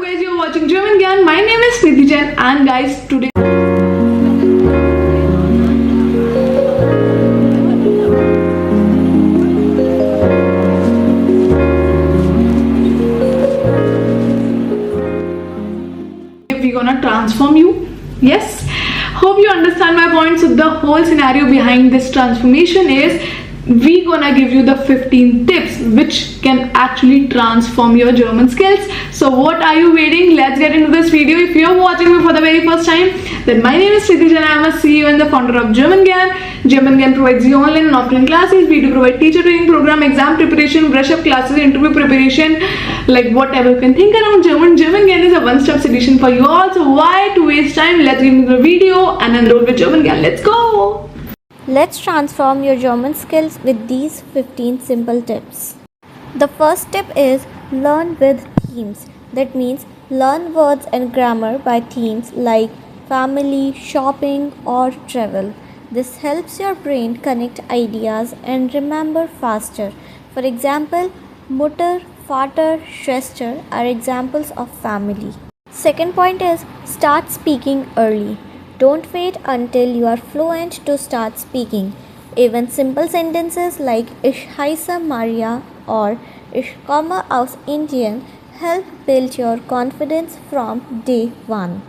guys, you're watching German Gyan. My name is Jan, and guys, today we're gonna transform you. Yes, hope you understand my point. So the whole scenario behind this transformation is we gonna give you the 15 tips which can actually transform your German skills. So what are you waiting? Let's get into this video. If you're watching me for the very first time, then my name is Jan. I'm a CEO and the founder of German Gyan. German Gyan provides you online and offline classes. We do provide teacher training program, exam preparation, brush up classes, interview preparation, like whatever you can think around German. German Gyan is a one-stop solution for you all. So why to waste time? Let's get into the video and enroll with German Gyan. Let's go! Let's transform your German skills with these 15 simple tips. The first tip is learn with themes. That means learn words and grammar by themes like family, shopping, or travel. This helps your brain connect ideas and remember faster. For example, Mutter, Vater, Schwester are examples of family. Second point is start speaking early. Don't wait until you are fluent to start speaking. Even simple sentences like Ich heiße Maria or Ich komme aus Indien help build your confidence from day one.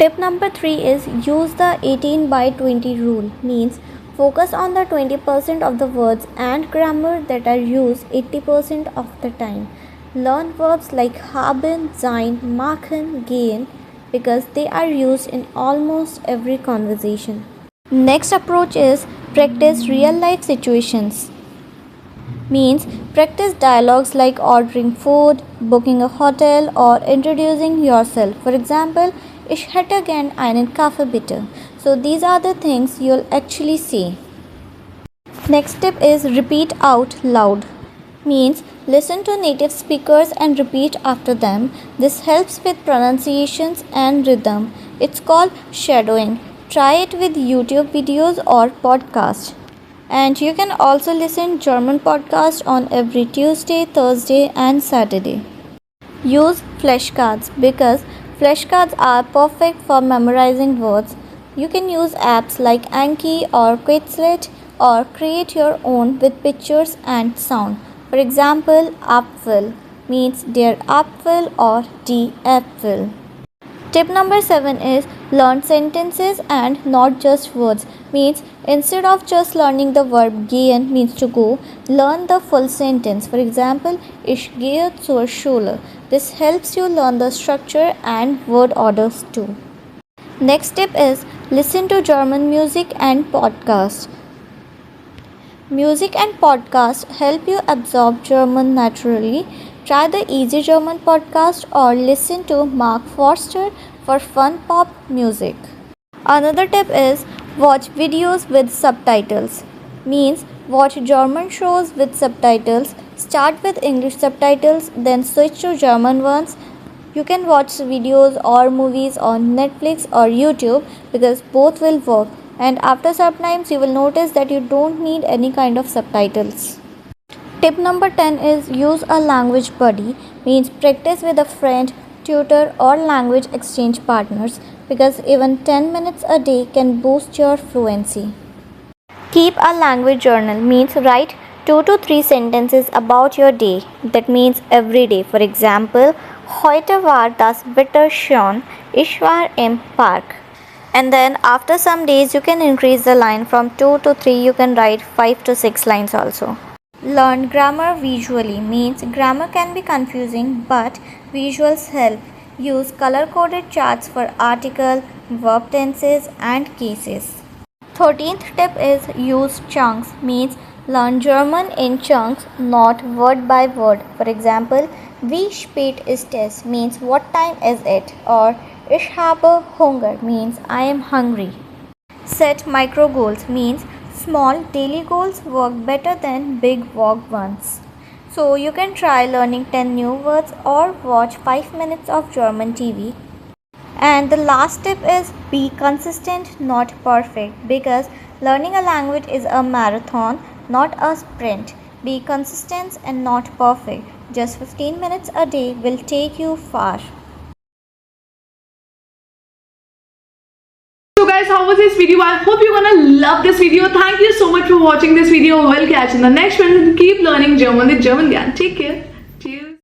Tip number 3 is use the 18 by 20 rule. Means focus on the 20% of the words and grammar that are used 80% of the time. Learn verbs like haben, sein, machen, gehen because they are used in almost every conversation. Next approach is practice real life situations. Means practice dialogues like ordering food, booking a hotel or introducing yourself. For example, ich hätte gern einen Kaffee bitte. So these are the things you'll actually say. Next tip is repeat out loud. Means listen to native speakers and repeat after them. This helps with pronunciations and rhythm. It's called shadowing. Try it with YouTube videos or podcasts. And you can also listen German podcast on every Tuesday, Thursday and Saturday. Use flashcards because flashcards are perfect for memorizing words. You can use apps like Anki or Quizlet or create your own with pictures and sound. For example, Apfel means der Apfel or die Äpfel. Tip number 7 is learn sentences and not just words. Means instead of just learning the verb gehen means to go, learn the full sentence. For example, ich gehe zur Schule. This helps you learn the structure and word orders too. Next tip is listen to German music and podcasts. Music and podcasts help you absorb German naturally. Try the Easy German podcast or listen to Mark Forster for fun pop music. Another tip is watch videos with subtitles. Means watch German shows with subtitles. Start with English subtitles, then switch to German ones. You can watch videos or movies on Netflix or YouTube because both will work. And after some times you will notice that you don't need any kind of subtitles. Tip number 10 is use a language buddy. Means practice with a friend, tutor or language exchange partners because even 10 minutes a day can boost your fluency. Keep a language journal. Means write 2 to 3 sentences about your day. That means every day. For example, heute war das Wetter schön. Ich war im Park. And then after some days you can increase the line from 2 to 3. You can write 5 to 6 lines also. Learn grammar visually. Means grammar can be confusing but visuals help. Use color-coded charts for article, verb tenses and cases. 13th tip is use chunks. Means learn German in chunks, not word by word. For example, wie spät ist es means what time is it, or Ich habe Hunger means I am hungry. Set micro goals means small daily goals work better than big vague ones. So you can try learning 10 new words or watch 5 minutes of German TV. And the last tip is be consistent, not perfect, because learning a language is a marathon, not a sprint. Be consistent and not perfect. Just 15 minutes a day will take you far. guys, how was this video? I hope you're gonna love this video. Thank you so much for watching this video. We'll catch you in the next one. Keep learning German with German Gyan. Take care.